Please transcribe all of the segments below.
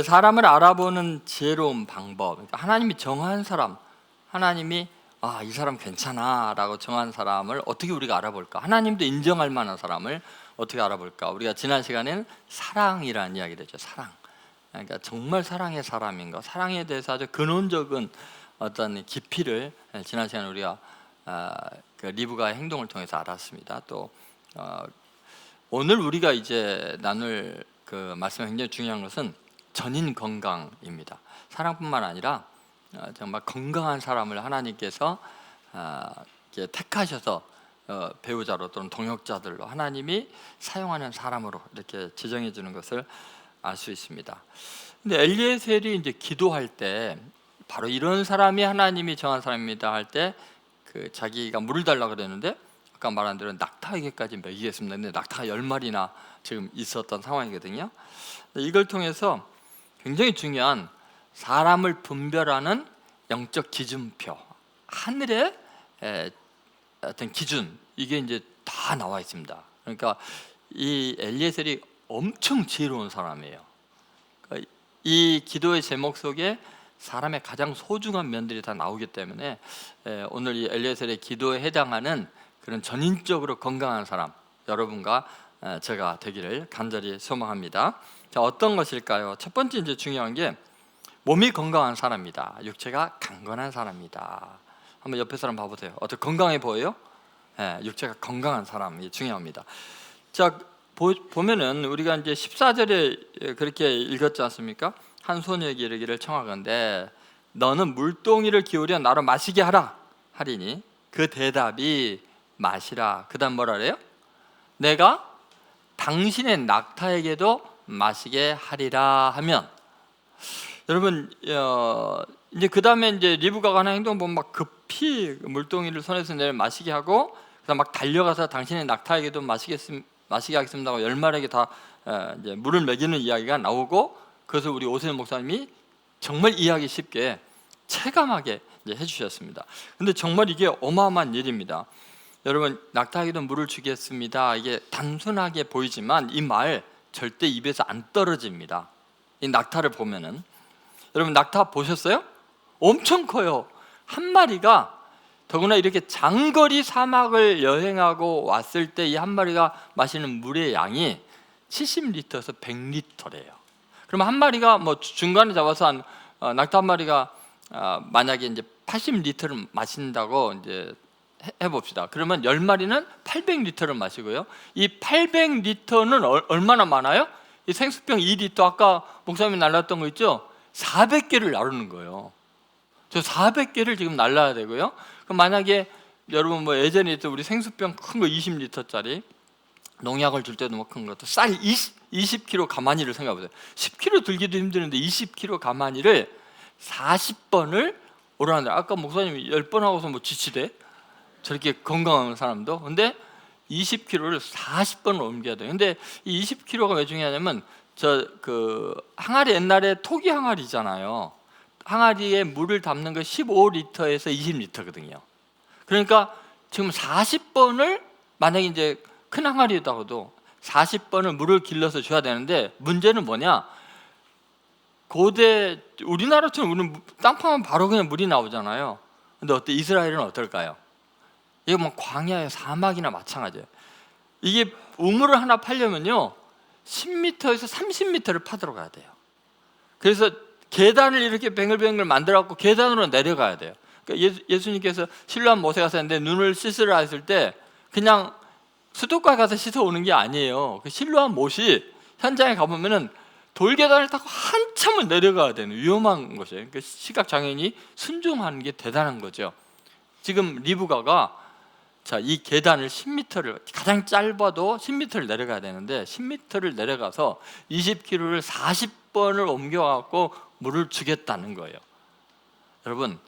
사람을 알아보는 지혜로운 방법, 그러니까 하나님이 정한 사람, 하나님이 이 사람 괜찮아 라고 정한 사람을 어떻게 우리가 알아볼까? 하나님도 인정할 만한 사람을 어떻게 알아볼까? 우리가 지난 시간에는 사랑이라는 이야기를 했죠. 사랑. 그러니까 정말 사랑의 사람인가? 사랑에 대해서 아주 근원적인 어떤 깊이를 지난 시간에 우리가 그 리브가의 행동을 통해서 알았습니다. 또 오늘 우리가 이제 나눌 그 말씀이 굉장히 중요한 것은 전인 건강입니다. 사랑뿐만 아니라 정말 건강한 사람을 하나님께서 택하셔서 배우자로 또는 동역자들로 하나님이 사용하는 사람으로 이렇게 지정해 주는 것을 알 수 있습니다. 근데 엘리에셀이 이제 기도할 때 바로 이런 사람이 하나님이 정한 사람입니다 할 때 그 자기가 물을 달라고 그랬는데 아까 말한 대로 낙타에게까지 먹이겠습니다. 근데 낙타가 10마리나 지금 있었던 상황이거든요. 이걸 통해서 굉장히 중요한 사람을 분별하는 영적 기준표, 하늘의 어떤 기준, 이게 이제 다 나와 있습니다. 그러니까 이 엘리에셀이 엄청 지혜로운 사람이에요. 그러니까 이 기도의 제목 속에 사람의 가장 소중한 면들이 다 나오기 때문에 오늘 이 엘리에셀의 기도에 해당하는 그런 전인적으로 건강한 사람, 여러분과 제가 되기를 간절히 소망합니다. 자, 어떤 것일까요? 첫 번째 이제 중요한 게 몸이 건강한 사람이다. 육체가 강건한 사람이다. 한번 옆에 사람 봐보세요. 어떻게 건강해 보여요? 육체가 건강한 사람이 중요합니다. 자, 보면은 우리가 이제 14절에 그렇게 읽었지 않습니까? 한 소녀에게 이르기를 청하건대 너는 물동이를 기울여 나로 마시게 하라 하리니 그 대답이 마시라. 그 다음 뭐라 그래요? 내가 당신의 낙타에게도 마시게 하리라 하면, 여러분 이제 그 다음에 이제 리브가가 하는 행동 보면 막 급히 물동이를 손에서 내려 마시게 하고 그다음 막 달려가서 당신의 낙타에게도 마시게 하겠습니다 하고 10마리에게 다 이제 물을 먹이는 이야기가 나오고, 그것을 우리 오세훈 목사님이 정말 이해하기 쉽게 체감하게 이제 해주셨습니다. 근데 정말 이게 어마어마한 일입니다. 여러분, 낙타에게도 물을 주겠습니다, 이게 단순하게 보이지만 이 말 절대 입에서 안 떨어집니다. 이 낙타를 보면은, 여러분 낙타 보셨어요? 엄청 커요. 한 마리가, 더구나 이렇게 장거리 사막을 여행하고 왔을 때 이 한 마리가 마시는 물의 양이 70리터에서 100리터래요. 그럼 한 마리가 뭐 중간에 잡아서 낙타 한 마리가 만약에 이제 80리터를 마신다고 이제 해봅시다. 그러면 10마리는 800리터를 마시고요. 이 800리터는 얼마나 많아요? 이 생수병 2리터 아까 목사님이 날랐던 거 있죠? 400개를 나르는 거예요. 저 400개를 지금 날라야 되고요. 그럼 만약에 여러분 뭐 예전에 있던 우리 생수병 큰 거 20리터짜리 농약을 줄 때도 뭐 큰 것도 쌀 20kg 가마니를 생각해 보세요. 10kg 들기도 힘드는데 20kg 가마니를 40번을 오라는데, 아까 목사님이 10번 하고서 뭐 지치대? 저렇게 건강한 사람도. 근데 20kg를 40번을 옮겨야 돼요. 근데 이 20kg가 왜 중요하냐면 그 항아리, 옛날에 토기 항아리잖아요. 항아리에 물을 담는 거 15리터에서 20리터거든요. 그러니까 지금 40번을 만약에 이제 큰 항아리에다가도 40번을 물을 길러서 줘야 되는데, 문제는 뭐냐? 고대 우리나라처럼 우리는 땅 파면 바로 그냥 물이 나오잖아요. 근데 어때? 이스라엘은 어떨까요? 이거 뭐 광야의 사막이나 마찬가지예요. 이게 우물을 하나 파려면요 10m에서 30m를 파들어 가야 돼요. 그래서 계단을 이렇게 뱅글뱅글 만들어 갖고 계단으로 내려가야 돼요. 그러니까 예수님께서 실로암 못에 가서 했는데 눈을 씻으라 했을 때 그냥 수도가에 가서 씻어 오는 게 아니에요. 그 실로암 못이 현장에 가보면은 돌계단을 타고 한참을 내려가야 되는 위험한 것이에요. 그러니까 시각장애인이 순종하는 게 대단한 거죠. 지금 리브가가 이 계단을 10m를, 가장 짧아도 10m를 내려가야 되는데 10m를 내려가서 20kg를 40번을 옮겨갖고 물을 주겠다는 거예요. 여러분,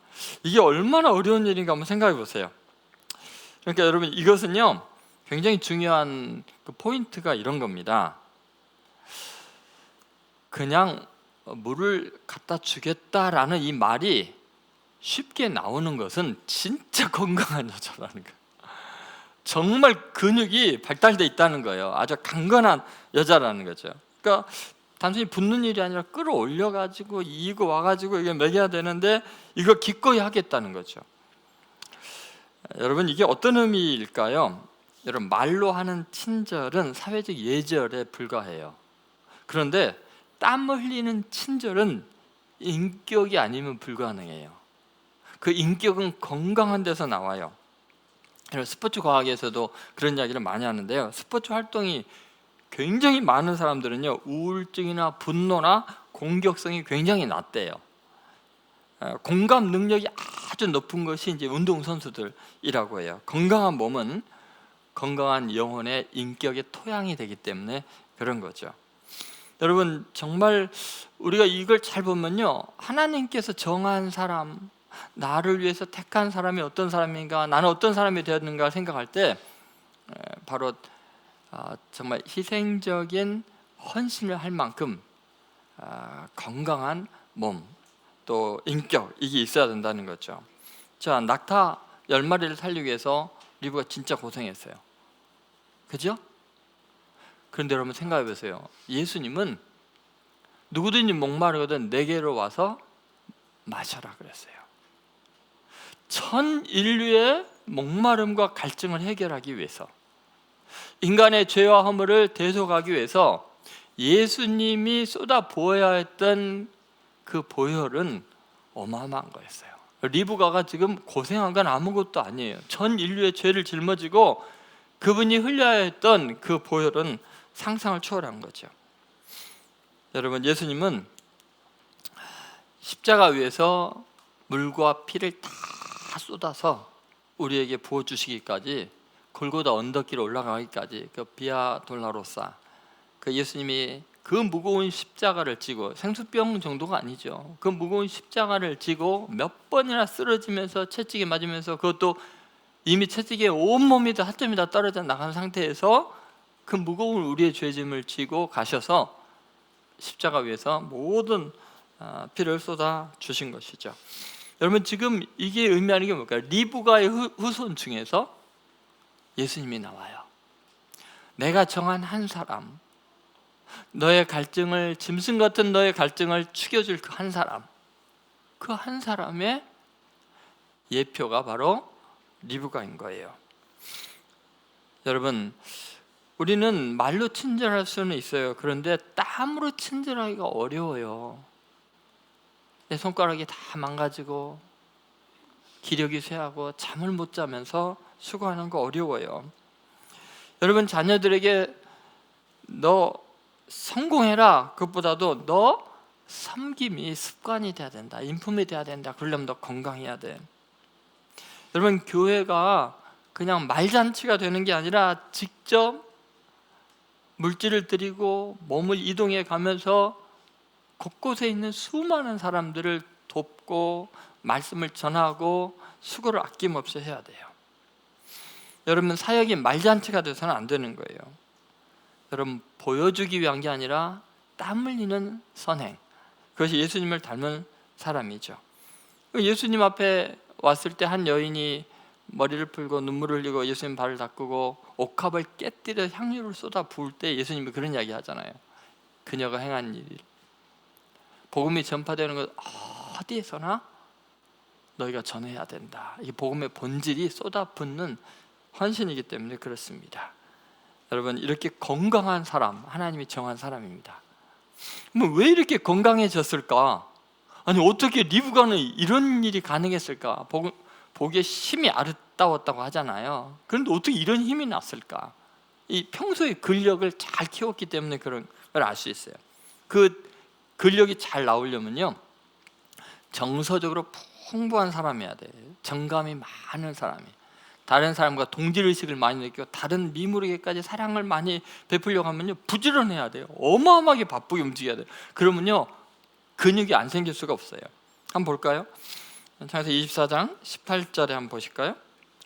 이게 얼마나 어려운 일인가 한번 생각해 보세요. 그러니까 여러분, 이것은요 굉장히 중요한 그 포인트가 이런 겁니다. 그냥 물을 갖다 주겠다라는 이 말이 쉽게 나오는 것은 진짜 건강한 여자라는 거예요. 정말 근육이 발달돼 있다는 거예요. 아주 강건한 여자라는 거죠. 그러니까 단순히 붓는 일이 아니라 끌어올려가지고 이고 와가지고 이게 먹여야 되는데 이거 기꺼이 하겠다는 거죠. 여러분, 이게 어떤 의미일까요? 여러분, 말로 하는 친절은 사회적 예절에 불과해요. 그런데 땀 흘리는 친절은 인격이 아니면 불가능해요. 그 인격은 건강한 데서 나와요. 스포츠 과학에서도 그런 이야기를 많이 하는데요, 스포츠 활동이 굉장히 많은 사람들은요, 우울증이나 분노나 공격성이 굉장히 낮대요. 공감 능력이 아주 높은 것이 이제 운동선수들이라고 해요. 건강한 몸은 건강한 영혼의 인격의 토양이 되기 때문에 그런 거죠. 여러분, 정말 우리가 이걸 잘 보면요, 하나님께서 정한 사람, 나를 위해서 택한 사람이 어떤 사람인가, 나는 어떤 사람이 되었는가 생각할 때 바로 정말 희생적인 헌신을 할 만큼 건강한 몸, 또 인격, 이게 있어야 된다는 거죠. 자, 낙타 10마리를 살리기 위해서 리브가 진짜 고생했어요. 그죠? 그런데 여러분 생각해 보세요. 예수님은 누구든지 목마르거든 내게로 와서 마셔라 그랬어요. 전 인류의 목마름과 갈증을 해결하기 위해서, 인간의 죄와 허물을 대속하기 위해서 예수님이 쏟아 부어야 했던 그 보혈은 어마어마한 거였어요. 리브가가 지금 고생한 건 아무것도 아니에요. 전 인류의 죄를 짊어지고 그분이 흘려야 했던 그 보혈은 상상을 초월한 거죠. 여러분, 예수님은 십자가 위에서 물과 피를 다 쏟아서 우리에게 부어주시기까지, 골고다 언덕길 올라가기까지, 그 비아 돌라로사, 그 예수님이 그 무거운 십자가를 지고, 생수병 정도가 아니죠, 그 무거운 십자가를 지고 몇 번이나 쓰러지면서 채찍에 맞으면서, 그것도 이미 채찍에 온몸이 다 하점이 다 떨어져 나간 상태에서 그 무거운 우리의 죄짐을 지고 가셔서 십자가 위에서 모든 피를 쏟아 주신 것이죠. 여러분, 지금 이게 의미하는 게 뭘까요? 리브가의 후손 중에서 예수님이 나와요. 내가 정한 한 사람, 너의 갈증을, 짐승 같은 너의 갈증을 죽여줄 그 한 사람, 그 한 사람의 예표가 바로 리브가인 거예요. 여러분, 우리는 말로 친절할 수는 있어요. 그런데 땀으로 친절하기가 어려워요. 내 손가락이 다 망가지고 기력이 쇠하고 잠을 못 자면서 수고하는 거 어려워요. 여러분, 자녀들에게 너 성공해라, 그것보다도 너 섬김이 습관이 돼야 된다, 인품이 돼야 된다, 그러려면 너 건강해야 돼. 여러분, 교회가 그냥 말잔치가 되는 게 아니라 직접 물질을 드리고 몸을 이동해 가면서 곳곳에 있는 수많은 사람들을 돕고 말씀을 전하고 수고를 아낌없이 해야 돼요. 여러분, 사역이 말잔치가 돼서는 안 되는 거예요. 여러분, 보여주기 위한 게 아니라 땀 흘리는 선행, 그것이 예수님을 닮은 사람이죠. 예수님 앞에 왔을 때 한 여인이 머리를 풀고 눈물을 흘리고 예수님 발을 닦고 옥합을 깨뜨려 향유를 쏟아 부을 때 예수님이 그런 이야기 하잖아요. 그녀가 행한 일, 복음이 전파되는 것 어디에서나 너희가 전해야 된다. 이게 복음의 본질이 쏟아붓는 헌신이기 때문에 그렇습니다. 여러분, 이렇게 건강한 사람, 하나님이 정한 사람입니다. 왜 이렇게 건강해졌을까? 아니, 어떻게 리브가는 이런 일이 가능했을까? 보기에 힘이 아름다웠다고 하잖아요. 그런데 어떻게 이런 힘이 났을까? 이 평소에 근력을 잘 키웠기 때문에 그런 걸 알 수 있어요. 그 근력이 잘 나오려면요, 정서적으로 풍부한 사람이어야 돼요. 정감이 많은 사람이, 다른 사람과 동질의식을 많이 느끼고 다른 미물에게까지 사랑을 많이 베풀려고 하면요, 부지런해야 돼요. 어마어마하게 바쁘게 움직여야 돼요. 그러면요, 근육이 안 생길 수가 없어요. 한번 볼까요? 창세기 24장 18절에 한번 보실까요?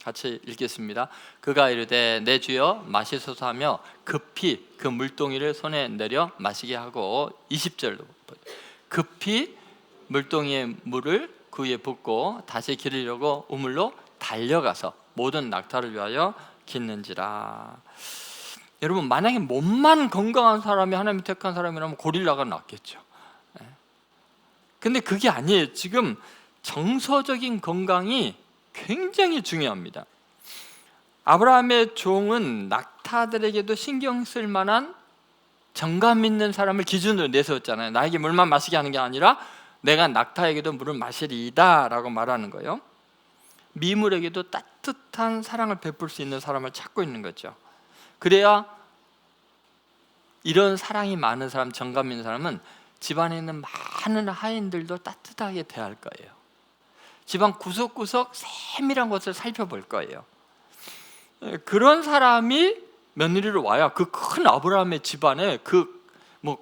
같이 읽겠습니다. 그가 이르되 내 주여 마시소서 하며 급히 그 물동이를 손에 내려 마시게 하고, 20절로 급히 물동이의 물을 그 위에 붓고 다시 기르려고 우물로 달려가서 모든 낙타를 위하여 깃는지라. 여러분, 만약에 몸만 건강한 사람이 하나님이 택한 사람이라면 고릴라가 낫겠죠. 근데 그게 아니에요. 지금 정서적인 건강이 굉장히 중요합니다. 아브라함의 종은 낙타들에게도 신경 쓸 만한 정감 있는 사람을 기준으로 내세웠잖아요. 나에게 물만 마시게 하는 게 아니라 내가 낙타에게도 물을 마시리이다 라고 말하는 거예요. 미물에게도 따뜻한 사랑을 베풀 수 있는 사람을 찾고 있는 거죠. 그래야 이런 사랑이 많은 사람, 정감 있는 사람은 집안에 있는 많은 하인들도 따뜻하게 대할 거예요. 집안 구석구석 세밀한 것을 살펴볼 거예요. 그런 사람이 며느리로 와야 그 큰 아브라함의 집안에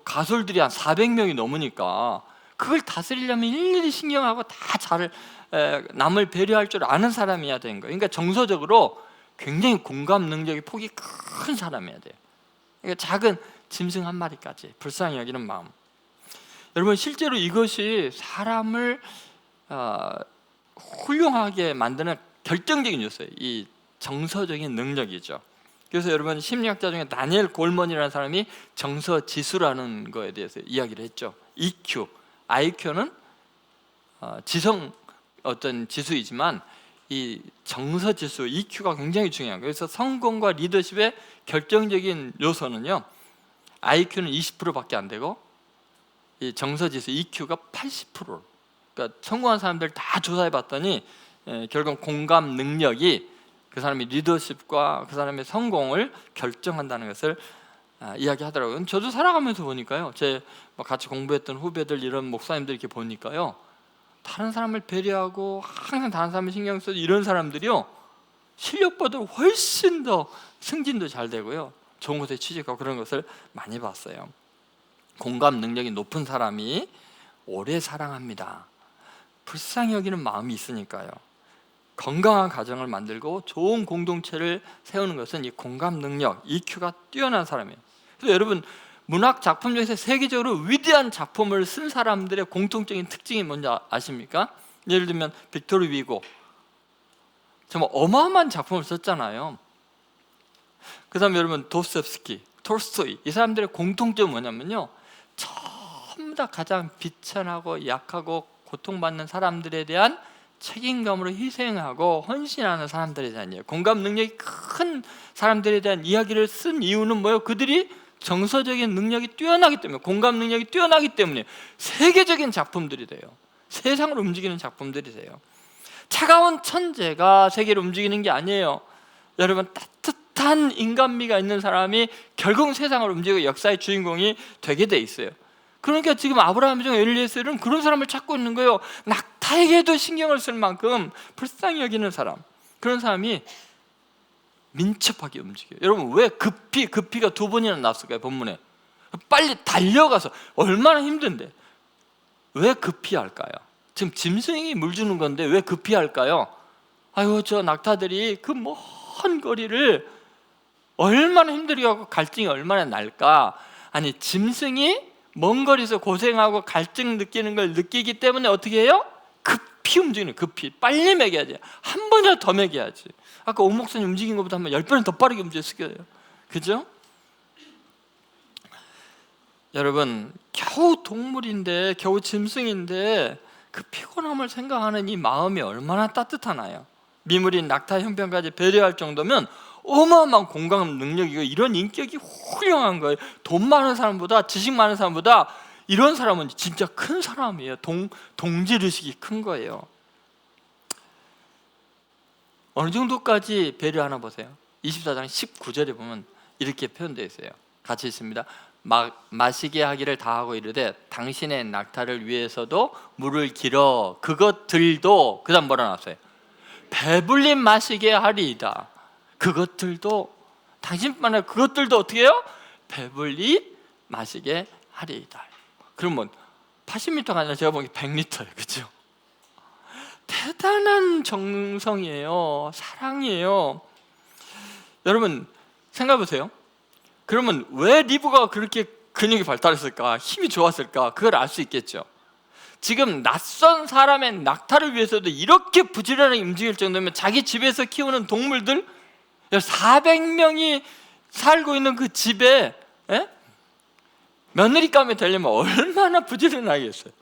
가솔들이 한 400명이 넘으니까 그걸 다스리려면 일일이 신경하고 다 잘 남을 배려할 줄 아는 사람이어야 되는 거예요. 그러니까 정서적으로 굉장히 공감 능력이 폭이 큰 사람이어야 돼요. 그러니까 작은 짐승 한 마리까지 불쌍히 여기는 마음. 여러분, 실제로 이것이 사람을 훌륭하게 만드는 결정적인 요소예요. 이 정서적인 능력이죠. 그래서 여러분, 심리학자 중에 다니엘 골먼이라는 사람이 정서지수라는 거에 대해서 이야기를 했죠. EQ, IQ는 지성 어떤 지수이지만 이 정서지수 EQ가 굉장히 중요한 거예요. 그래서 성공과 리더십의 결정적인 요소는요, IQ는 20%밖에 안 되고 이 정서지수 EQ가 80%. 그러니까 성공한 사람들 다 조사해 봤더니 결국 공감 능력이 그 사람의 리더십과 그 사람의 성공을 결정한다는 것을 이야기하더라고요. 저도 살아가면서 보니까요, 제 같이 공부했던 후배들, 이런 목사님들 이렇게 보니까요, 다른 사람을 배려하고 항상 다른 사람을 신경 써서 이런 사람들이요, 실력보다 훨씬 더 승진도 잘 되고요, 좋은 곳에 취직하고 그런 것을 많이 봤어요. 공감 능력이 높은 사람이 오래 사랑합니다. 불쌍히 여기는 마음이 있으니까요. 건강한 가정을 만들고 좋은 공동체를 세우는 것은 이 공감 능력, EQ가 뛰어난 사람이에요. 그래서 여러분, 문학 작품 중에서 세계적으로 위대한 작품을 쓴 사람들의 공통적인 특징이 뭔지 아십니까? 예를 들면 빅토르 위고, 정말 어마어마한 작품을 썼잖아요. 그 다음에 여러분 도스토옙스키, 톨스토이, 이 사람들의 공통점은 뭐냐면요, 전부 다 가장 비천하고 약하고 고통받는 사람들에 대한 책임감으로 희생하고 헌신하는 사람들에 대한 공감 능력이 큰 사람들에 대한 이야기를 쓴 이유는 뭐예요? 그들이 정서적인 능력이 뛰어나기 때문에, 공감 능력이 뛰어나기 때문에 세계적인 작품들이 돼요. 세상을 움직이는 작품들이 돼요. 차가운 천재가 세계를 움직이는 게 아니에요. 여러분, 따뜻한 인간미가 있는 사람이 결국 세상을 움직이고 역사의 주인공이 되게 돼 있어요. 그러니까 지금 아브라함 중 엘리에셀은 그런 사람을 찾고 있는 거예요. 낙타에게도 신경을 쓸 만큼 불쌍히 여기는 사람, 그런 사람이 민첩하게 움직여요. 여러분, 왜 급히가 두 번이나 나왔을까요? 본문에 빨리 달려가서, 얼마나 힘든데 왜 급히 할까요? 지금 짐승이 물 주는 건데 왜 급히 할까요? 아유, 저 낙타들이 그 먼 거리를 얼마나 힘들게 하고 갈증이 얼마나 날까. 아니, 짐승이 먼 거리에서 고생하고 갈증 느끼는 걸 느끼기 때문에 어떻게 해요? 급히 움직이는, 급히 빨리 먹여야지, 한 번이라도 더 먹여야지. 아까 오 목사님 움직인 것보다 한 10번 더 빠르게 움직였어요. 그죠? 여러분, 겨우 동물인데, 겨우 짐승인데 그 피곤함을 생각하는 이 마음이 얼마나 따뜻하나요? 미물인 낙타 형편까지 배려할 정도면 어마어마한 공감 능력이고, 이런 인격이 훌륭한 거예요. 돈 많은 사람보다, 지식 많은 사람보다 이런 사람은 진짜 큰 사람이에요. 동질의식이 큰 거예요. 어느 정도까지 배려하나 보세요. 24장 19절에 보면 이렇게 표현되어 있어요. 같이 있습니다. 마시게 하기를 다하고 이르되 당신의 낙타를 위해서도 물을 길어 그것들도, 그 다음 뭐라 나왔어요? 배불리 마시게 하리이다. 그것들도, 당신뿐만 아니라 그것들도 어떻게 해요? 배불리 마시게 하리이다. 그러면 80m가 아니라 제가 보기엔 100리터예요. 그렇죠? 대단한 정성이에요. 사랑이에요. 여러분, 생각해 보세요. 그러면 왜 리브가 그렇게 근육이 발달했을까? 힘이 좋았을까? 그걸 알 수 있겠죠. 지금 낯선 사람의 낙타를 위해서도 이렇게 부지런하게 움직일 정도면 자기 집에서 키우는 동물들 400명이 살고 있는 그 집에 며느리감이 되려면 얼마나 부지런하겠어요.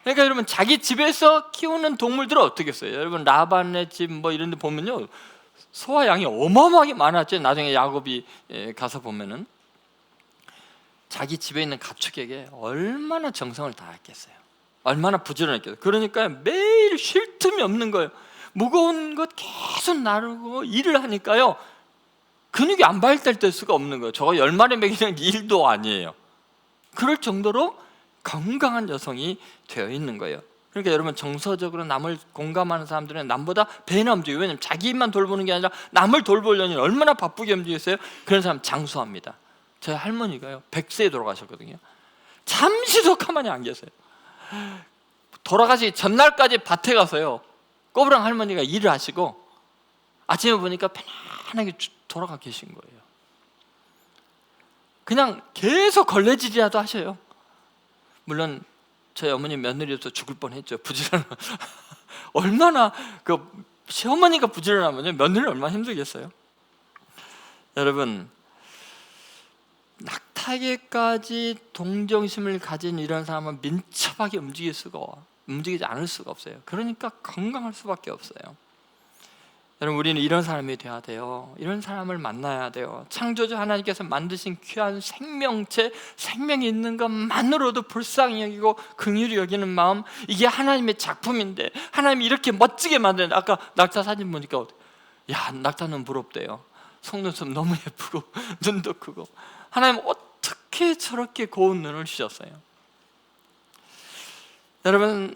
그러니까 여러분, 자기 집에서 키우는 동물들은 어떻겠어요? 여러분, 라반의 집 뭐 이런 데 보면요, 소와 양이 어마어마하게 많았죠. 나중에 야곱이 가서 보면은 자기 집에 있는 가축에게 얼마나 정성을 다했겠어요. 얼마나 부지런했겠어요. 그러니까 매일 쉴 틈이 없는 거예요. 무거운 것 계속 나르고 일을 하니까요, 근육이 안 발달될 수가 없는 거예요. 저거 10마리 먹이는 일도 아니에요. 그럴 정도로 건강한 여성이 되어 있는 거예요. 그러니까 여러분, 정서적으로 남을 공감하는 사람들은 남보다 배나 움직여요. 왜냐하면 자기 입만 돌보는 게 아니라 남을 돌보려니 얼마나 바쁘게 움직였어요. 그런 사람 장수합니다. 저희 할머니가요, 100세에 돌아가셨거든요. 잠시도 가만히 안 계세요. 돌아가시기 전날까지 밭에 가서요, 꼬부랑 할머니가 일을 하시고 아침에 보니까 편안하게 돌아가 계신 거예요. 그냥 계속 걸레질이라도 하셔요. 물론 저희 어머니 며느리로서 죽을 뻔했죠. 부지런 얼마나 그 시어머니가 부지런하면 며느리 얼마나 힘들겠어요. 여러분, 낙타에게까지 동정심을 가진 이런 사람은 민첩하게 움직이지 않을 수가 없어요. 그러니까 건강할 수밖에 없어요. 여러분, 우리는 이런 사람이 돼야 돼요. 이런 사람을 만나야 돼요. 창조주 하나님께서 만드신 귀한 생명체, 생명이 있는 것만으로도 불쌍히 여기고 긍휼히 여기는 마음, 이게 하나님의 작품인데 하나님이 이렇게 멋지게 만드는데, 아까 낙타 사진 보니까 야, 낙타는 부럽대요. 속눈썹 너무 예쁘고 눈도 크고. 하나님 어떻게 저렇게 고운 눈을 주셨어요? 여러분,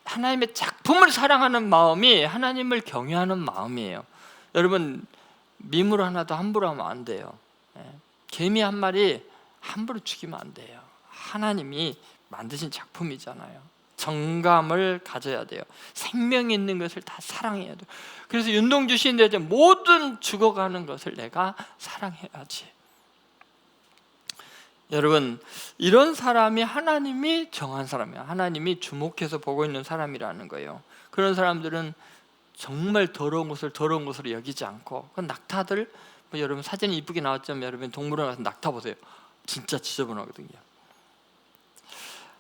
하나님의 작품을 사랑하는 마음이 하나님을 경외하는 마음이에요. 여러분, 미물 하나도 함부로 하면 안 돼요. 개미 한 마리 함부로 죽이면 안 돼요. 하나님이 만드신 작품이잖아요. 정감을 가져야 돼요. 생명이 있는 것을 다 사랑해야 돼요. 그래서 윤동주 시인들 모든 죽어가는 것을 내가 사랑해야지. 여러분, 이런 사람이 하나님이 정한 사람이에요. 하나님이 주목해서 보고 있는 사람이라는 거예요. 그런 사람들은 정말 더러운 것을 더러운 것으로 여기지 않고, 그 낙타들, 여러분 사진이 이쁘게 나왔지만 여러분 동물원 가서 낙타 보세요. 진짜 지저분하거든요.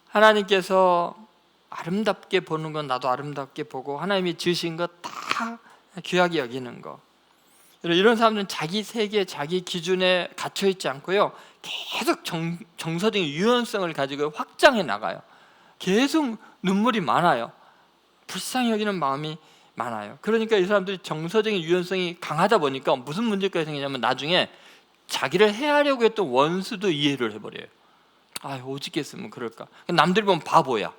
하나님께서 아름답게 보는 건 나도 아름답게 보고, 하나님이 지으신 것 다 귀하게 여기는 거. 이런 사람들은 자기 세계, 자기 기준에 갇혀 있지 않고요, 계속 정서적인 유연성을 가지고 확장해 나가요. 계속 눈물이 많아요. 불쌍히 여기는 마음이 많아요. 그러니까 이 사람들이 정서적인 유연성이 강하다 보니까 무슨 문제가 생기냐면, 나중에 자기를 해하려고 했던 원수도 이해를 해버려요. 아, 오직했으면 그럴까. 남들이 보면 바보야.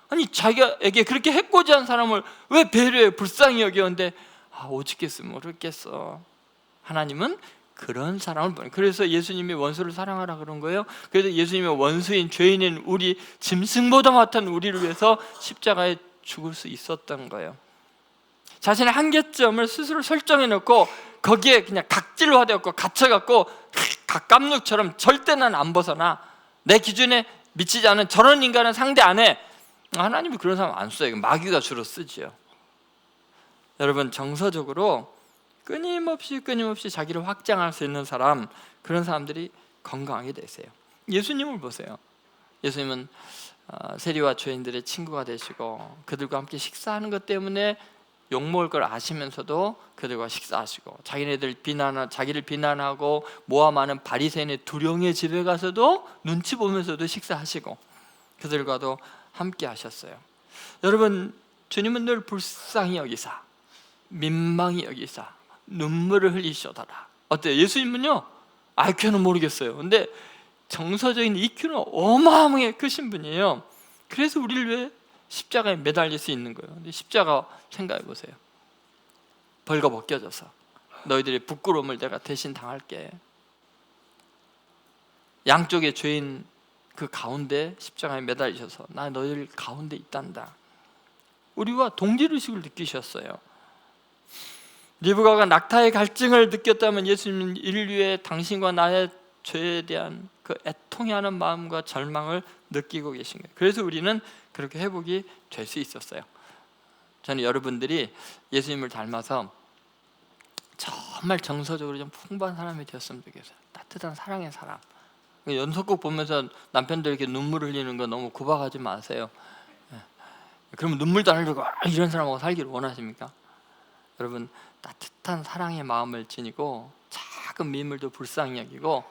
아니, 자기에게 그렇게 해코지한 사람을 왜 배려해, 불쌍히 여기는데, 아, 오직했으면 모르겠어. 하나님은 그런 사람을 보내요. 그래서 예수님이 원수를 사랑하라 그런 거예요. 그래서 예수님이 원수인 죄인인 우리, 짐승보다 못한 우리를 위해서 십자가에 죽을 수 있었던 거예요. 자신의 한계점을 스스로 설정해 놓고 거기에 그냥 각질화되었고 갇혀갖고 갑각류처럼 절대 난 안 벗어나, 내 기준에 미치지 않은 저런 인간은 상대 안 해. 하나님이 그런 사람 안 써요. 마귀가 주로 쓰지요. 여러분, 정서적으로 끊임없이 자기를 확장할 수 있는 사람, 그런 사람들이 건강하게 되세요. 예수님을 보세요. 예수님은 세리와 죄인들의 친구가 되시고 그들과 함께 식사하는 것 때문에 욕먹을 걸 아시면서도 그들과 식사하시고, 자기를 비난하고 모함하는 바리새인의 두령의 집에 가서도 눈치 보면서도 식사하시고 그들과도 함께 하셨어요. 여러분, 주님은 늘 불쌍히 여기사, 민망히 여기사, 눈물을 흘리셔더라. 어때요? 예수님은요, IQ는 모르겠어요. 근데 정서적인 EQ는 어마어마하게 크신 분이에요. 그래서 우리를 위해 십자가에 매달릴 수 있는 거예요. 근데 십자가 생각해 보세요. 벌거벗겨져서 너희들의 부끄러움을 내가 대신 당할게. 양쪽의 죄인 그 가운데 십자가에 매달리셔서 나 너희들 가운데 있단다. 우리와 동질의식을 느끼셨어요. 리브가가 낙타의 갈증을 느꼈다면 예수님은 인류의 당신과 나의 죄에 대한 그 애통해하는 마음과 절망을 느끼고 계신 거예요. 그래서 우리는 그렇게 회복이 될 수 있었어요. 저는 여러분들이 예수님을 닮아서 저 정말 정서적으로 좀 풍부한 사람이 되었으면 좋겠어요. 따뜻한 사랑의 사람. 연속극 보면서 남편들 이렇게 눈물 흘리는 거 너무 구박하지 마세요. 그러면 눈물도 안 흘리고 이런 사람하고 살기를 원하십니까? 여러분, 따뜻한 사랑의 마음을 지니고 작은 미물도 불쌍히 여기고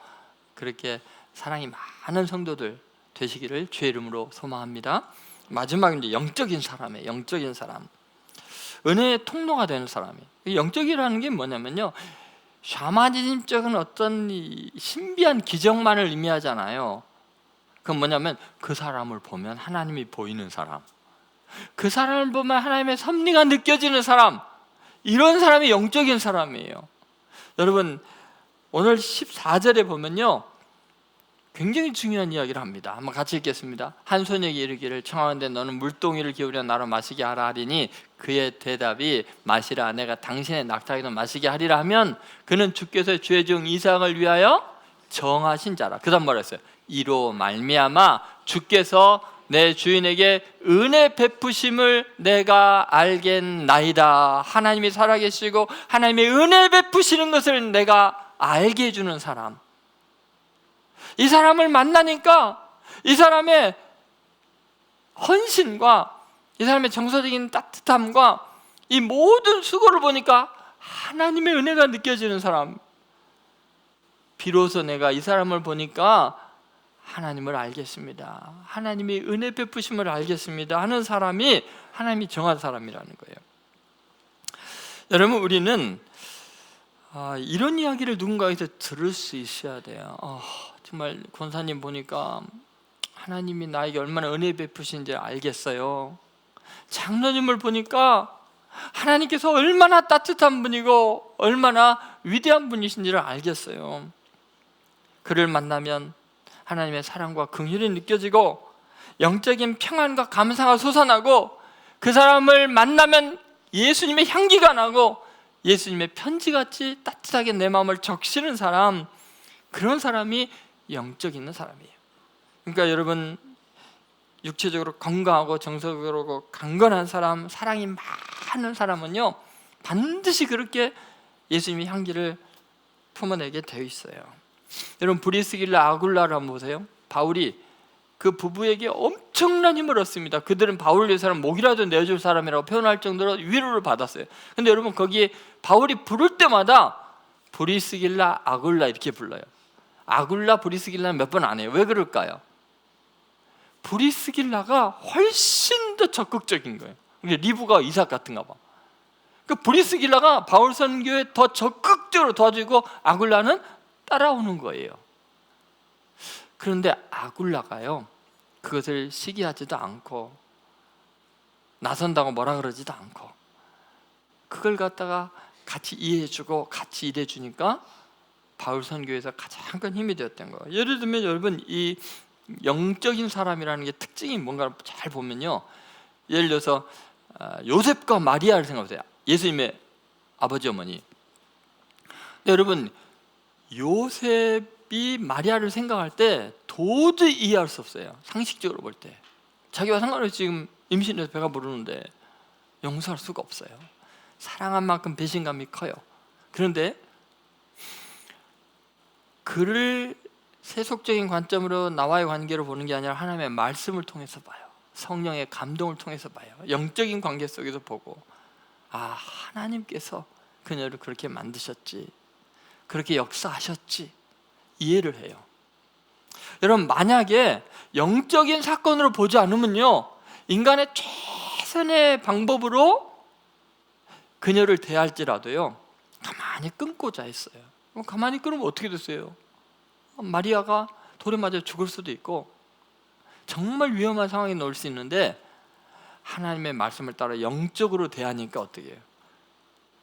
그렇게 사랑이 많은 성도들 되시기를 주의 이름으로 소망합니다. 마지막은 이제 영적인 사람이에요. 영적인 사람, 은혜의 통로가 되는 사람이. 영적이라는 게 뭐냐면요, 샤머니즘적인 어떤 이 신비한 기적만을 의미하잖아요. 그건 뭐냐면 그 사람을 보면 하나님이 보이는 사람, 그 사람을 보면 하나님의 섭리가 느껴지는 사람, 이런 사람이 영적인 사람이에요. 여러분, 오늘 14절에 보면요, 굉장히 중요한 이야기를 합니다. 한번 같이 읽겠습니다. 한 소녀에게 이르기를 청하건대 너는 물동이를 기울여 나로 마시게 하라 하리니 그의 대답이 마시라 내가 당신의 낙타에도 마시게 하리라 하면 그는 주께서 주의 종 이삭을 위하여 정하신 자라. 그 다음 뭐라 했어요? 이로 말미암아 주께서 내 주인에게 은혜 베푸심을 내가 알겠나이다. 하나님이 살아계시고 하나님의 은혜 베푸시는 것을 내가 알게 해주는 사람, 이 사람을 만나니까 이 사람의 헌신과 이 사람의 정서적인 따뜻함과 이 모든 수고를 보니까 하나님의 은혜가 느껴지는 사람, 비로소 내가 이 사람을 보니까 하나님을 알겠습니다, 하나님이 은혜 베푸심을 알겠습니다 하는 사람이 하나님이 정한 사람이라는 거예요. 여러분, 우리는 이런 이야기를 누군가에서 들을 수 있어야 돼요. 정말 권사님 보니까 하나님이 나에게 얼마나 은혜 베푸신지 알겠어요. 장로님을 보니까 하나님께서 얼마나 따뜻한 분이고 얼마나 위대한 분이신지를 알겠어요. 그를 만나면 하나님의 사랑과 긍휼이 느껴지고 영적인 평안과 감사가 솟아나고 그 사람을 만나면 예수님의 향기가 나고 예수님의 편지같이 따뜻하게 내 마음을 적시는 사람, 그런 사람이 영적 있는 사람이에요. 그러니까 여러분, 육체적으로 건강하고 정서적으로 강건한 사람, 사랑이 많은 사람은요 반드시 그렇게 예수님의 향기를 품어내게 되어 있어요. 여러분, 브리스길라 아굴라를 한번 보세요. 바울이 그 부부에게 엄청난 힘을 얻습니다. 그들은 바울을 위해서는 목이라도 내줄 사람이라고 표현할 정도로 위로를 받았어요. 근데 여러분, 거기에 바울이 부를 때마다 브리스길라 아굴라 이렇게 불러요. 아굴라 브리스길라는 몇 번 안 해요. 왜 그럴까요? 브리스길라가 훨씬 더 적극적인 거예요. 리브가 이삭 같은가 봐. 그 브리스길라가 바울 선교에 더 적극적으로 도와주고 아굴라는 따라오는 거예요. 그런데 아굴라가요 그것을 시기하지도 않고 나선다고 뭐라 그러지도 않고 그걸 갖다가 같이 이해해주고 같이 일해주니까 바울 선교에서 가장 큰 힘이 되었던 거예요. 예를 들면 여러분, 이 영적인 사람이라는 게 특징이 뭔가 잘 보면요, 예를 들어서 요셉과 마리아를 생각해보세요. 예수님의 아버지 어머니. 근데 여러분, 요셉이 마리아를 생각할 때 도저히 이해할 수 없어요. 상식적으로 볼 때 자기와 상관없이 지금 임신해서 배가 부르는데 용서할 수가 없어요. 사랑한 만큼 배신감이 커요. 그런데 그를 세속적인 관점으로 나와의 관계로 보는 게 아니라 하나님의 말씀을 통해서 봐요. 성령의 감동을 통해서 봐요. 영적인 관계 속에서 보고, 하나님께서 그녀를 그렇게 만드셨지, 그렇게 역사하셨지, 이해를 해요. 여러분, 만약에 영적인 사건으로 보지 않으면요 인간의 최선의 방법으로 그녀를 대할지라도요 가만히 끊고자 했어요. 가만히 끊으면 어떻게 됐어요? 마리아가 돌에 맞아 죽을 수도 있고 정말 위험한 상황에 놓을 수 있는데, 하나님의 말씀을 따라 영적으로 대하니까 어떻게 해요?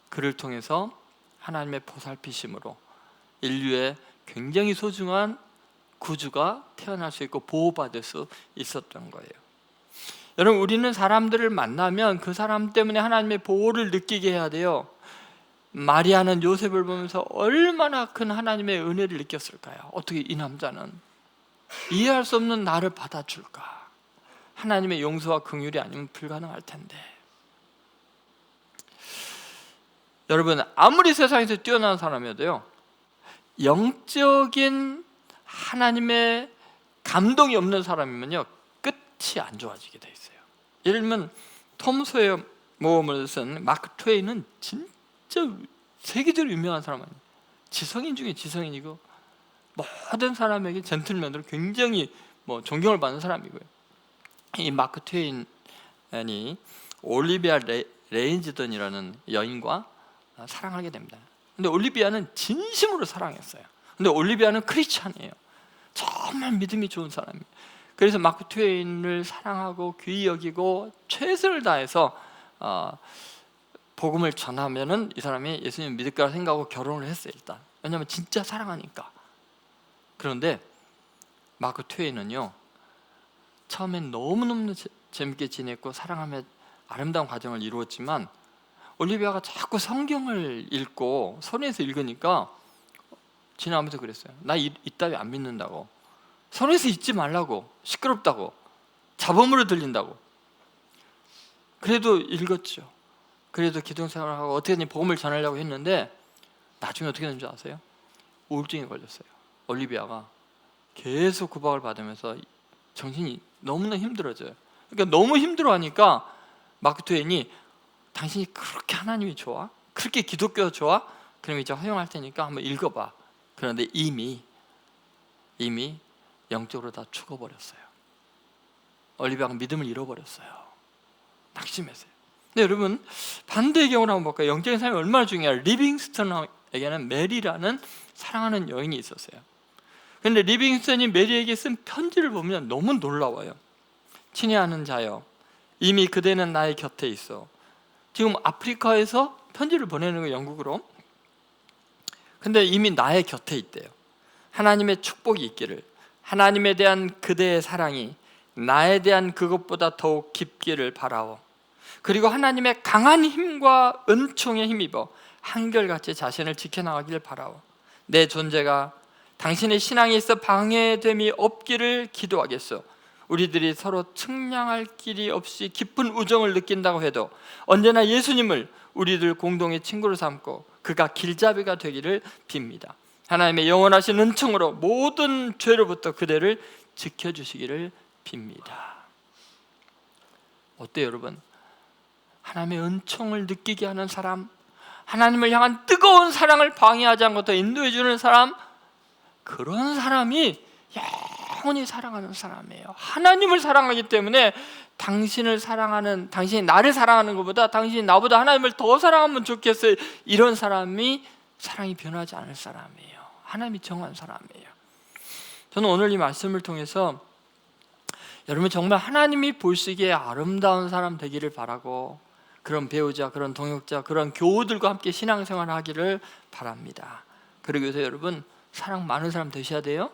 그를 통해서 하나님의 보살피심으로 인류의 굉장히 소중한 구주가 태어날 수 있고 보호받을 수 있었던 거예요. 여러분, 우리는 사람들을 만나면 그 사람 때문에 하나님의 보호를 느끼게 해야 돼요. 마리아는 요셉을 보면서 얼마나 큰 하나님의 은혜를 느꼈을까요? 어떻게 이 남자는 이해할 수 없는 나를 받아줄까? 하나님의 용서와 긍휼이 아니면 불가능할 텐데. 여러분, 아무리 세상에서 뛰어난 사람이어도요, 영적인 하나님의 감동이 없는 사람이면요, 끝이 안 좋아지게 돼 있어요. 예를 들면 톰 소여 모험을 쓴 마크 트웨인은 진짜 세계적으로 유명한 사람 아니에요. 지성인 중에 지성인이고 모든 사람에게 젠틀맨으로 굉장히 존경을 받는 사람이고요. 이 마크 트웨인이 올리비아 레인즈던이라는 여인과 사랑하게 됩니다. 근데 올리비아는 진심으로 사랑했어요. 근데 올리비아는 크리스찬이에요. 정말 믿음이 좋은 사람이에요. 그래서 마크 트웨인을 사랑하고 귀히 여기고 최선을 다해서 복음을 전하면은 이 사람이 예수님 믿을 거라 생각하고 결혼을 했어요. 일단 왜냐하면 진짜 사랑하니까. 그런데 마크 트웨인은요, 처음엔 너무너무 재밌게 지냈고 사랑하며 아름다운 과정을 이루었지만, 올리비아가 자꾸 성경을 읽고 손에서 읽으니까 지나면서 그랬어요. 나 이따위 안 믿는다고, 손에서 읽지 말라고, 시끄럽다고, 잡음으로 들린다고. 그래도 읽었죠. 그래도 기도생활하고 어떻게든 복음을 전하려고 했는데 나중에 어떻게 되는 줄 아세요? 우울증에 걸렸어요. 올리비아가 계속 구박을 받으면서 정신이 너무나 힘들어져요. 그러니까 너무 힘들어하니까 마크 트웨인이 당신이 그렇게 하나님이 좋아? 그렇게 기독교가 좋아? 그럼 이제 허용할 테니까 한번 읽어봐. 그런데 이미 영적으로 다 죽어버렸어요. 올리비아가 믿음을 잃어버렸어요. 낙심했어요. 근데 여러분, 반대의 경우를 한번 볼까요? 영적인 삶이 얼마나 중요해요. 리빙스턴에게는 메리라는 사랑하는 여인이 있었어요. 그런데 리빙스턴이 메리에게 쓴 편지를 보면 너무 놀라워요. 친애하는 자여, 이미 그대는 나의 곁에 있어. 지금 아프리카에서 편지를 보내는 거예요, 영국으로. 근데 이미 나의 곁에 있대요. 하나님의 축복이 있기를, 하나님에 대한 그대의 사랑이 나에 대한 그것보다 더욱 깊기를 바라오. 그리고 하나님의 강한 힘과 은총에 힘입어 한결같이 자신을 지켜나가기를 바라오. 내 존재가 당신의 신앙에 있어 방해됨이 없기를 기도하겠소. 우리들이 서로 측량할 길이 없이 깊은 우정을 느낀다고 해도 언제나 예수님을 우리들 공동의 친구로 삼고 그가 길잡이가 되기를 빕니다. 하나님의 영원하신 은총으로 모든 죄로부터 그대를 지켜주시기를 빕니다. 어때요, 여러분? 하나님의 은총을 느끼게 하는 사람, 하나님을 향한 뜨거운 사랑을 방해하지 않고 더 인도해 주는 사람, 그런 사람이 영원히 사랑하는 사람이에요. 하나님을 사랑하기 때문에 당신이 나를 사랑하는 것보다 당신이 나보다 하나님을 더 사랑하면 좋겠어요. 이런 사람이 사랑이 변하지 않을 사람이에요. 하나님이 정한 사람이에요. 저는 오늘 이 말씀을 통해서 여러분 정말 하나님이 보시기에 아름다운 사람 되기를 바라고, 그런 배우자, 그런 동역자, 그런 교우들과 함께 신앙생활을 하기를 바랍니다. 그러기 위해서 여러분 사랑 많은 사람 되셔야 돼요.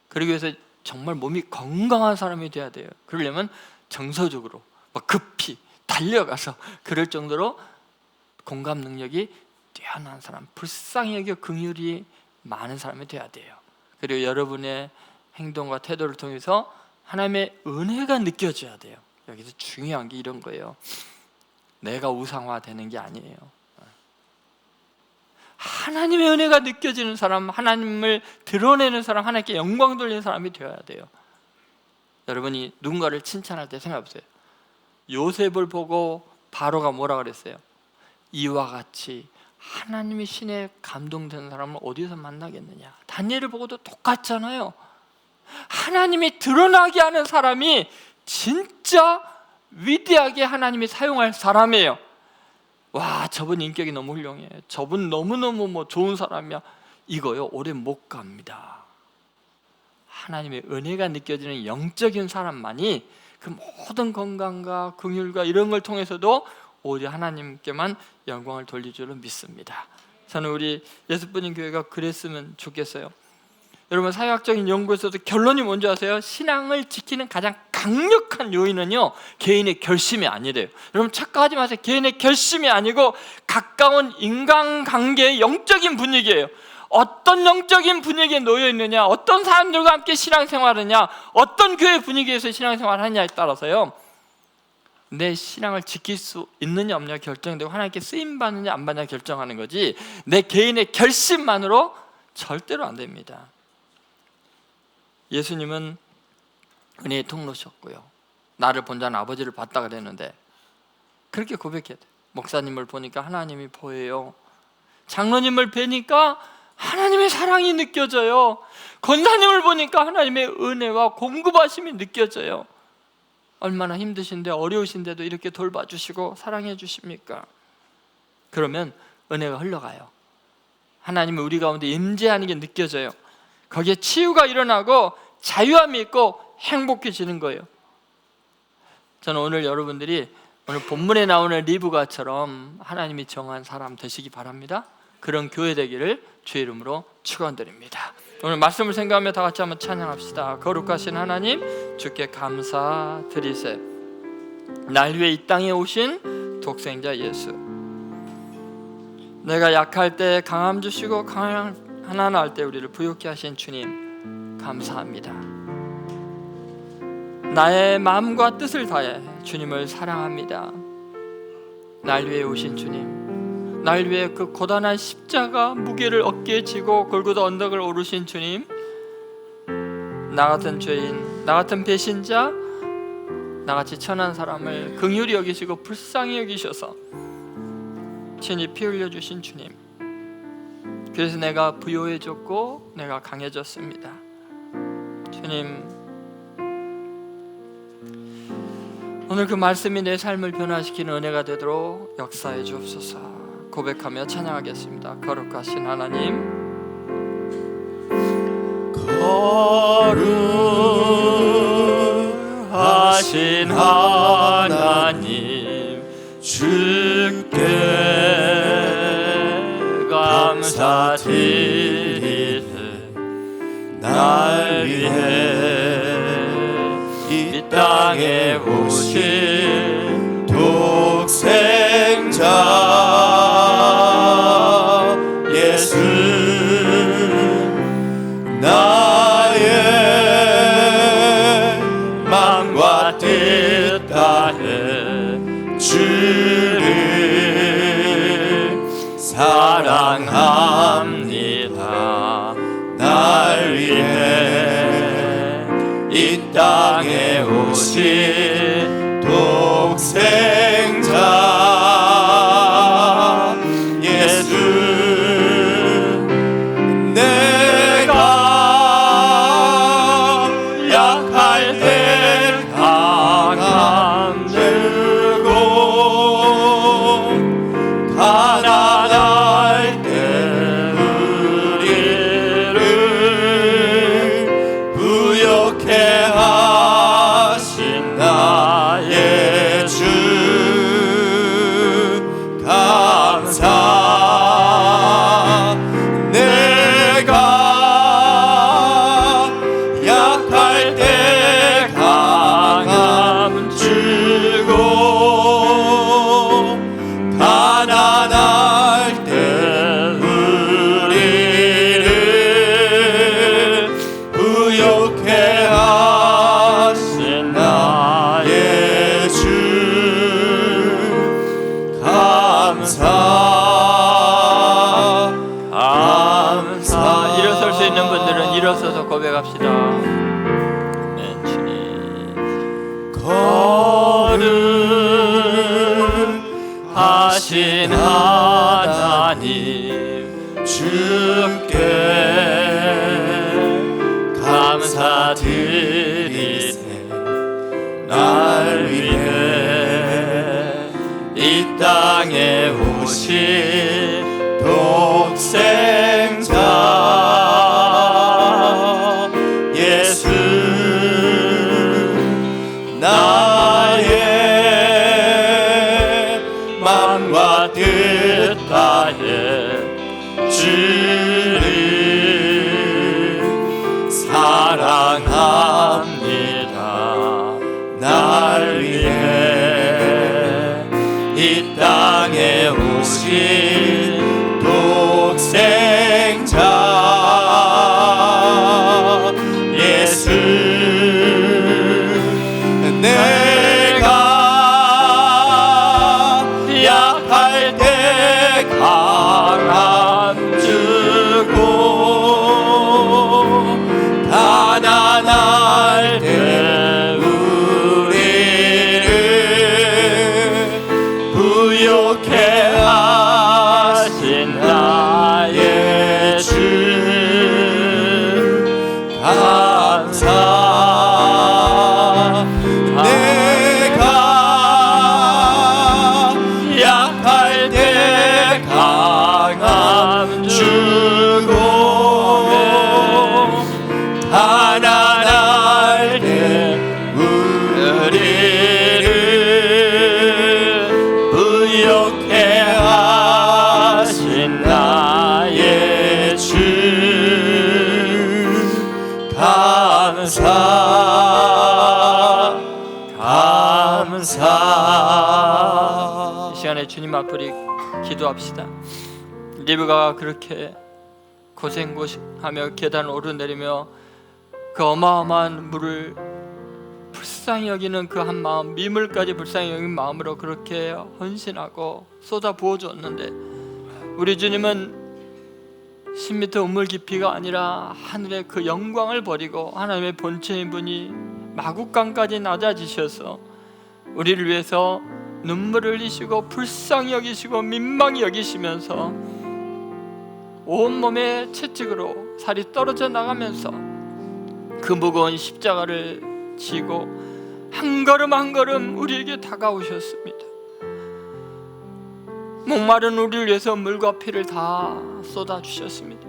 그러기 위해서 정말 몸이 건강한 사람이 돼야 돼요. 그러려면 정서적으로 급히 달려가서 그럴 정도로 공감 능력이 뛰어난 사람, 불쌍히 여겨 긍휼이 많은 사람이 돼야 돼요. 그리고 여러분의 행동과 태도를 통해서 하나님의 은혜가 느껴져야 돼요. 여기서 중요한 게 이런 거예요. 내가 우상화되는 게 아니에요. 하나님의 은혜가 느껴지는 사람, 하나님을 드러내는 사람, 하나님께 영광 돌리는 사람이 되어야 돼요. 여러분이 누군가를 칭찬할 때 생각해 보세요. 요셉을 보고 바로가 뭐라 그랬어요? 이와 같이 하나님의 신에 감동되는 사람을 어디서 만나겠느냐. 다니엘을 보고도 똑같잖아요. 하나님이 드러나게 하는 사람이 진짜 위대하게 하나님이 사용할 사람이에요. 와, 저분 인격이 너무 훌륭해, 저분 너무너무 좋은 사람이야, 이거요 오래 못 갑니다. 하나님의 은혜가 느껴지는 영적인 사람만이 그 모든 건강과 긍휼과 이런 걸 통해서도 오히려 하나님께만 영광을 돌릴 줄로 믿습니다. 저는 우리 예수뿐인 교회가 그랬으면 좋겠어요. 여러분, 사회학적인 연구에서도 결론이 뭔지 아세요? 신앙을 지키는 가장 강력한 요인은요, 개인의 결심이 아니래요. 여러분 착각하지 마세요. 개인의 결심이 아니고 가까운 인간관계의 영적인 분위기예요. 어떤 영적인 분위기에 놓여 있느냐, 어떤 사람들과 함께 신앙생활하느냐, 어떤 교회 분위기에서 신앙생활을 하느냐에 따라서요 내 신앙을 지킬 수 있느냐 없느냐 결정되고 하나님께 쓰임 받느냐 안 받느냐 결정하는 거지, 내 개인의 결심만으로 절대로 안 됩니다. 예수님은 은혜의 통로셨고요, 나를 본 자는 아버지를 봤다 그랬는데 그렇게 고백해야 돼. 목사님을 보니까 하나님이 보여요. 장로님을 뵈니까 하나님의 사랑이 느껴져요. 권사님을 보니까 하나님의 은혜와 공급하심이 느껴져요. 얼마나 힘드신데 어려우신데도 이렇게 돌봐주시고 사랑해 주십니까? 그러면 은혜가 흘러가요. 하나님이 우리 가운데 임재하는 게 느껴져요. 거기에 치유가 일어나고 자유함이 있고 행복해지는 거예요. 저는 오늘 여러분들이 오늘 본문에 나오는 리브가처럼 하나님이 정한 사람 되시기 바랍니다. 그런 교회 되기를 주의 이름으로 축원드립니다. 오늘 말씀을 생각하며 다 같이 한번 찬양합시다. 거룩하신 하나님, 주께 감사드리세. 날 위해 이 땅에 오신 독생자 예수, 내가 약할 때 강함 주시고 가난할 때 우리를 부유케 하신 주님 감사합니다. 나의 마음과 뜻을 다해 주님을 사랑합니다. 날 위해 오신 주님, 날 위해 그 고단한 십자가 무게를 어깨에 지고 골고다 언덕을 오르신 주님, 나 같은 죄인, 나 같은 배신자, 나같이 천한 사람을 긍휼히 여기시고 불쌍히 여기셔서 친히 피 흘려주신 주님, 그래서 내가 부요해졌고 내가 강해졌습니다. 주님, 오늘 그 말씀이 내 삶을 변화시키는 은혜가 되도록 역사해 주옵소서. 고백하며 찬양하겠습니다. 거룩하신 하나님, 거룩하신 하나님, 주께 감사드리네. 날 위해 이 땅에 오신 독생자 예수, 나의 마음과 뜻 다해 주를 사랑합니다. 날 위해 이 땅에 오신 독생자 예수, 내가 약할 때 강함 주고 가난할 때 우리를 부요케 하신 나의 주 감사. 내가 약할 때 강함 주고 가난할 때 우리를 부요케 하신 나의 주 감사. 일어설 수 있는 분들은 일어서서 고백합시다. 아멘. 주님, 거룩하신 하나님, 주께 감사드리세. 날 위해 이 땅에 오신 독생자 예수, 나의 마음과 뜻 다해 주를 사랑합니다. 날 위해 이 땅에 오신 독생자 예수, 내가 거리를 부욕해 하신 나의 주 감사. 이 시간에 주님 앞으로 기도합시다. 리브가가 그렇게 고생하며 계단을 오르내리며 그 어마어마한 물을 불쌍히 여기는 그 한 마음, 미물까지 불쌍히 여긴 마음으로 그렇게 헌신하고 쏟아 부어주었는데, 우리 주님은 10m 우물 깊이가 아니라 하늘의 그 영광을 버리고 하나님의 본체인 분이 마국간까지 낮아지셔서 우리를 위해서 눈물을 흘리시고 불쌍히 여기시고 민망히 여기시면서 온몸에 채찍으로 살이 떨어져 나가면서 그 무거운 십자가를 지고 한 걸음 한 걸음 우리에게 다가오셨습니다. 목마른 우리를 위해서 물과 피를 다 쏟아주셨습니다.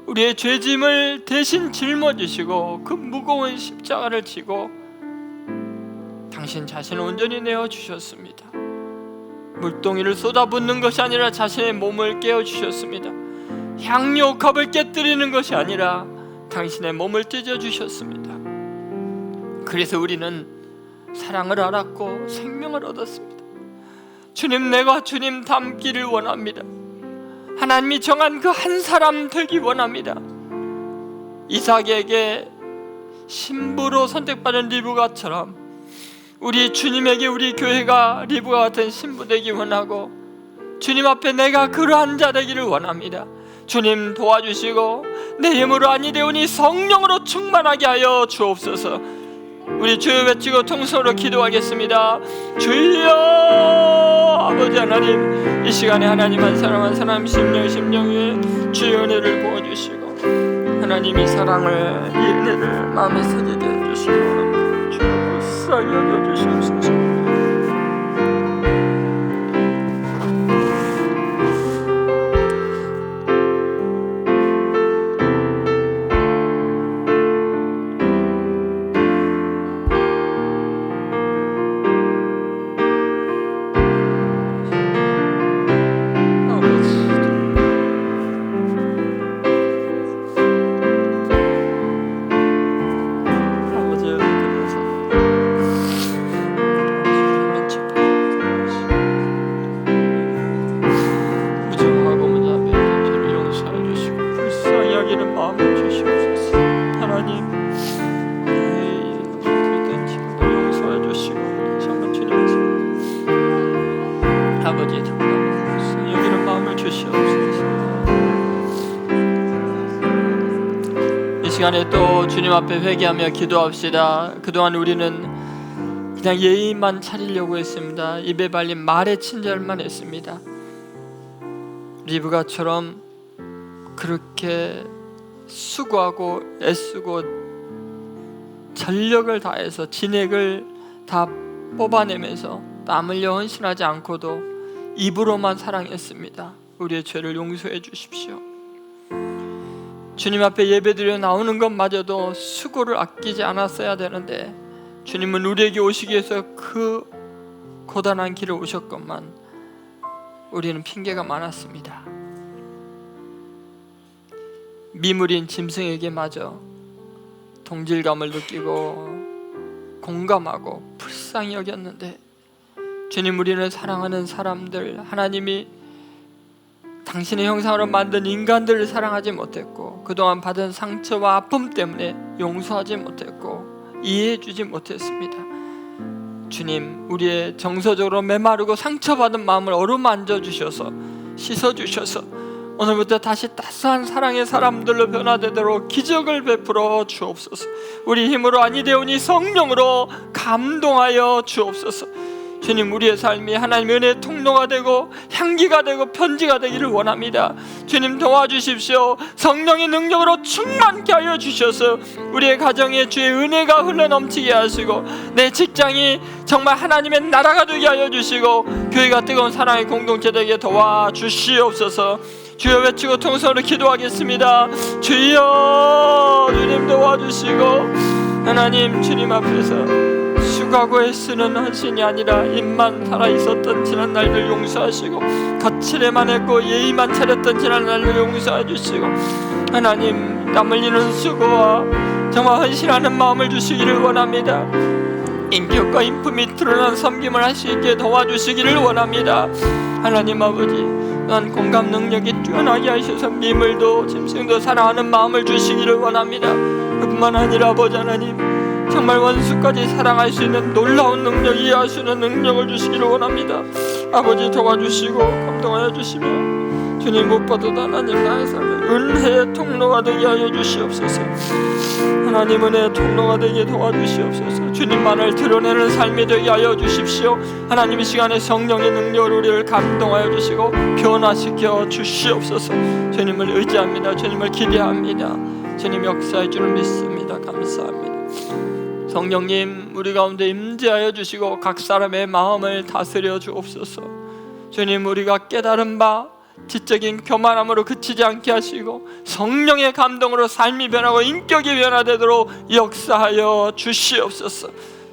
우리의 죄짐을 대신 짊어지시고 그 무거운 십자가를 지고 당신 자신을 온전히 내어주셨습니다. 물동이를 쏟아붓는 것이 아니라 자신의 몸을 깨워주셨습니다. 향료컵을 깨뜨리는 것이 아니라 당신의 몸을 찢어주셨습니다. 그래서 우리는 사랑을 알았고 생명을 얻었습니다. 주님, 내가 주님 닮기를 원합니다. 하나님이 정한 그 한 사람 되기 원합니다. 이삭에게 신부로 선택받은 리브가처럼 우리 주님에게 우리 교회가 리브가 같은 신부 되기 원하고, 주님 앞에 내가 그러한 자 되기를 원합니다. 주님 도와주시고 내 힘으로 아니 되오니 성령으로 충만하게 하여 주옵소서. 우리 주여 외치고 통성으로 기도하겠습니다. 주여, 아버지 하나님, 이 시간에 하나님 한 사람 심령 위에 주의 은혜를 부어주시고 하나님이 사랑을, 이 은혜를 마음에 새기게 해주시고 주여 불쌍히 여겨주시옵소서. 이 시간에 또 주님 앞에 회개하며 기도합시다. 그동안 우리는 그냥 예의만 차리려고 했습니다. 입에 발린 말의 친절만 했습니다. 리브가처럼 그렇게 수고하고 애쓰고 전력을 다해서 진액을 다 뽑아내면서 땀 흘려 헌신하지 않고도 입으로만 사랑했습니다. 우리의 죄를 용서해 주십시오. 주님 앞에 예배드려 나오는 것마저도 수고를 아끼지 않았어야 되는데, 주님은 우리에게 오시기 위해서 그 고단한 길을 오셨건만 우리는 핑계가 많았습니다. 미물인 짐승에게 마저 동질감을 느끼고 공감하고 불쌍히 여겼는데, 주님, 우리는 사랑하는 사람들, 하나님이 당신의 형상으로 만든 인간들을 사랑하지 못했고, 그동안 받은 상처와 아픔 때문에 용서하지 못했고 이해해 주지 못했습니다. 주님, 우리의 정서적으로 메마르고 상처받은 마음을 어루만져 주셔서 씻어 주셔서 오늘부터 다시 따스한 사랑의 사람들로 변화되도록 기적을 베풀어 주옵소서. 우리 힘으로 아니 되오니 성령으로 감동하여 주옵소서. 주님, 우리의 삶이 하나님의 은혜의 통로가 되고 향기가 되고 편지가 되기를 원합니다. 주님 도와주십시오. 성령의 능력으로 충만케 하여 주셔서 우리의 가정에 주의 은혜가 흘러넘치게 하시고, 내 직장이 정말 하나님의 나라가 되게 하여 주시고, 교회가 뜨거운 사랑의 공동체 되게 도와주시옵소서. 주여 외치고 통성으로 기도하겠습니다. 주여, 주님 도와주시고 하나님, 주님 앞에서 노력하고 애쓰는 헌신이 아니라 입만 살아있었던 지난 날들 용서하시고 거칠에만 했고 예의만 차렸던 지난 날들 용서해 주시고 하나님 땀 흘리는 수고와 정말 헌신하는 마음을 주시기를 원합니다. 인격과 인품이 드러난 섬김을 할 수 있게 도와주시기를 원합니다. 하나님 아버지, 또한 공감 능력이 뛰어나게 하셔서 미물도 짐승도 사랑하는 마음을 주시기를 원합니다. 그뿐만 아니라 아버지 하나님, 정말 원수까지 사랑할 수 있는 놀라운 능력, 이해할 수 있는 능력을 주시기를 원합니다. 아버지 도와주시고 감동하여 주시며 주님 무엇보다도 하나님 나의 삶에 은혜의 통로가 되게 하여 주시옵소서. 하나님 은혜의 통로가 되게 도와주시옵소서. 주님만을 드러내는 삶이 되게 하여 주십시오. 하나님 이 시간에 성령의 능력으로 우리를 감동하여 주시고 변화시켜 주시옵소서. 주님을 의지합니다. 주님을 기대합니다. 주님 역사해 주는 믿습니다. 감사합니다. 성령님 우리 가운데 임재하여 주시고 각 사람의 마음을 다스려 주옵소서. 주님 우리가 깨달은 바 지적인 교만함으로 그치지 않게 하시고 성령의 감동으로 삶이 변하고 인격이 변화되도록 역사하여 주시옵소서.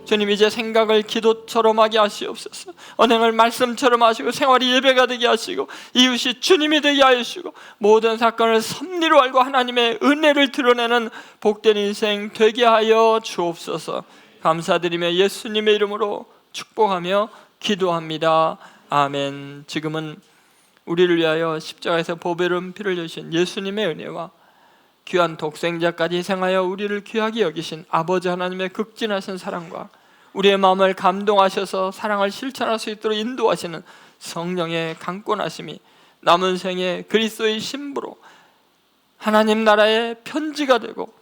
주님 이제 생각을 기도처럼 하게 하시옵소서. 언행을 말씀처럼 하시고 생활이 예배가 되게 하시고 이웃이 주님이 되게 하시고 모든 사건을 섭리로 알고 하나님의 은혜를 드러내는 복된 인생 되게 하여 주옵소서. 감사드리며 예수님의 이름으로 축복하며 기도합니다. 아멘. 지금은 우리를 위하여 십자가에서 보배로운 피를 주신 예수님의 은혜와 귀한 독생자까지 희생하여 우리를 귀하게 여기신 아버지 하나님의 극진하신 사랑과 우리의 마음을 감동하셔서 사랑을 실천할 수 있도록 인도하시는 성령의 강권하심이 남은 생에 그리스도의 신부로 하나님 나라의 편지가 되고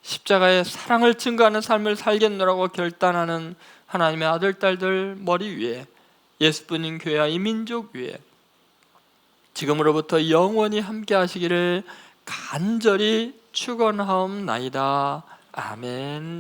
십자가의 사랑을 증거하는 삶을 살겠노라고 결단하는 하나님의 아들 딸들 머리 위에 예수뿐인 교회와 이 민족 위에 지금으로부터 영원히 함께 하시기를 간절히 축원하옵나이다. 아멘.